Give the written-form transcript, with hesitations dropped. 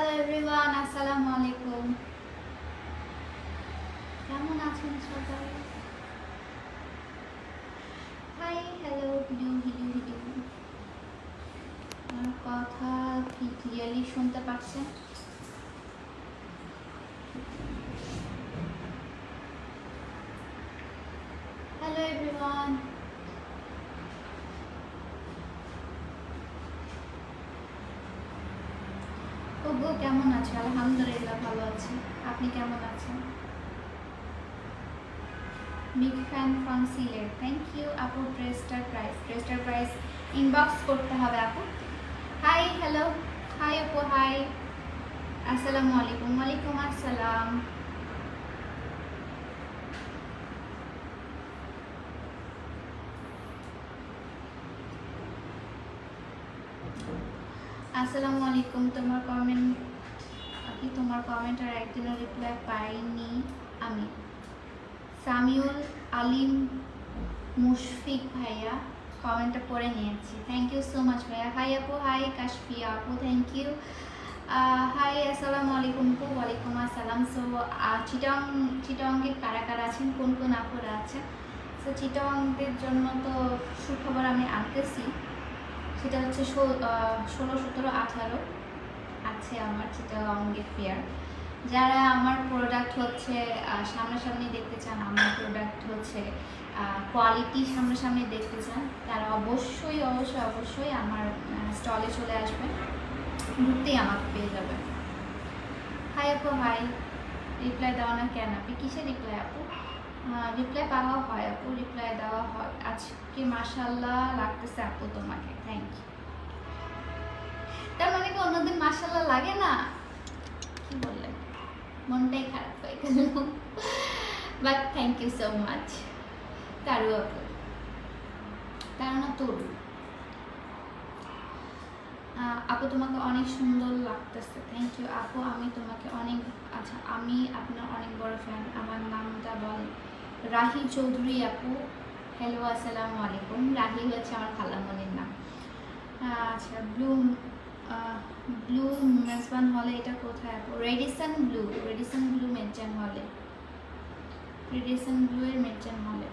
Hello everyone, আসসালামু আলাইকুম। কেমন আছেন সবাই? হাই, হ্যালো, হিডু হিডু হিডু। আমার কথা কি ক্লিয়ারলি শুনতে পাচ্ছেন? Hello everyone. ওগো কেমন আছো? আলহামদুলিল্লাহ ভালো আছি। আপনি কেমন আছেন? Big fan from Sylhet. Thank you আপু। ড্রেসটার প্রাইস ইনবক্স করতে হবে আপু। হাই, হ্যালো, হাই আপু, হাই, আসসালামু আলাইকুম। ওয়ালাইকুম আসসালাম। আসসালামু আলাইকুম। তোমার কমেন্ট আর একদিনও রিপ্লাই পাইনি আমি। সামিউল আলিম মুশফিক ভাইয়া কমেন্টটা পড়ে নিয়েছি। থ্যাংক ইউ সো মাচ ভাইয়া। হাই আপু, হাই কাশফিয়া আপু, থ্যাংক ইউ। হাই, আসসালামু আলাইকুম আপু। ওয়ালাইকুম আসসালাম। সো চিটংয়ে কারা কারা আছেন, কোন কোন আপুরা আছেন? সো চিটংদের জন্য তো সুখবর আমি আনতেছি। সেটা হচ্ছে 16, 17, 18 আছে আমার চিটাগংয়ে ফেয়ার। যারা আমার প্রোডাক্ট হচ্ছে সামনাসামনি দেখতে চান, আমার প্রোডাক্ট হচ্ছে কোয়ালিটি সামনাসামনি দেখতে চান, তারা অবশ্যই অবশ্যই অবশ্যই আমার স্টলে চলে আসবেন। ঢুকতেই আমাকে পেয়ে যাবেন। হাই আপু, হাই। রিপ্লাই দেওয়া না কেন? আপনি কিসে রিপ্লাই আপু? রিপ্লাই পাওয়া হয় আপু, রিপ্লাই দেওয়া হয়। আজকে মাশাল্লাহ লাগতেছে আপু তোমাকে। Thank you. তার মানে কি অন্যদিন মাশাল্লাহ লাগে না? কি বললেন? মনটাই খারাপ হয়ে গেল। But thank you so much Taru আপু। তার না তরু আপু, তোমাকে অনেক সুন্দর লাগতেছে। থ্যাংক ইউ আপু। আমি তোমাকে অনেক আমি আপনার অনেক বড় ফ্যান। আমার নামটা বল। রাহি চৌধুরী আপু। হ্যালো, আসসালামু আলাইকুম। রাহি হচ্ছে আমার খালামণির নাম। আচ্ছা, ব্লু মেজবান হলে এটা কোথায় আপু? রেডিসন ব্লু মেজবান হলে, রেডিসন ব্লু এর মেজবান হলে।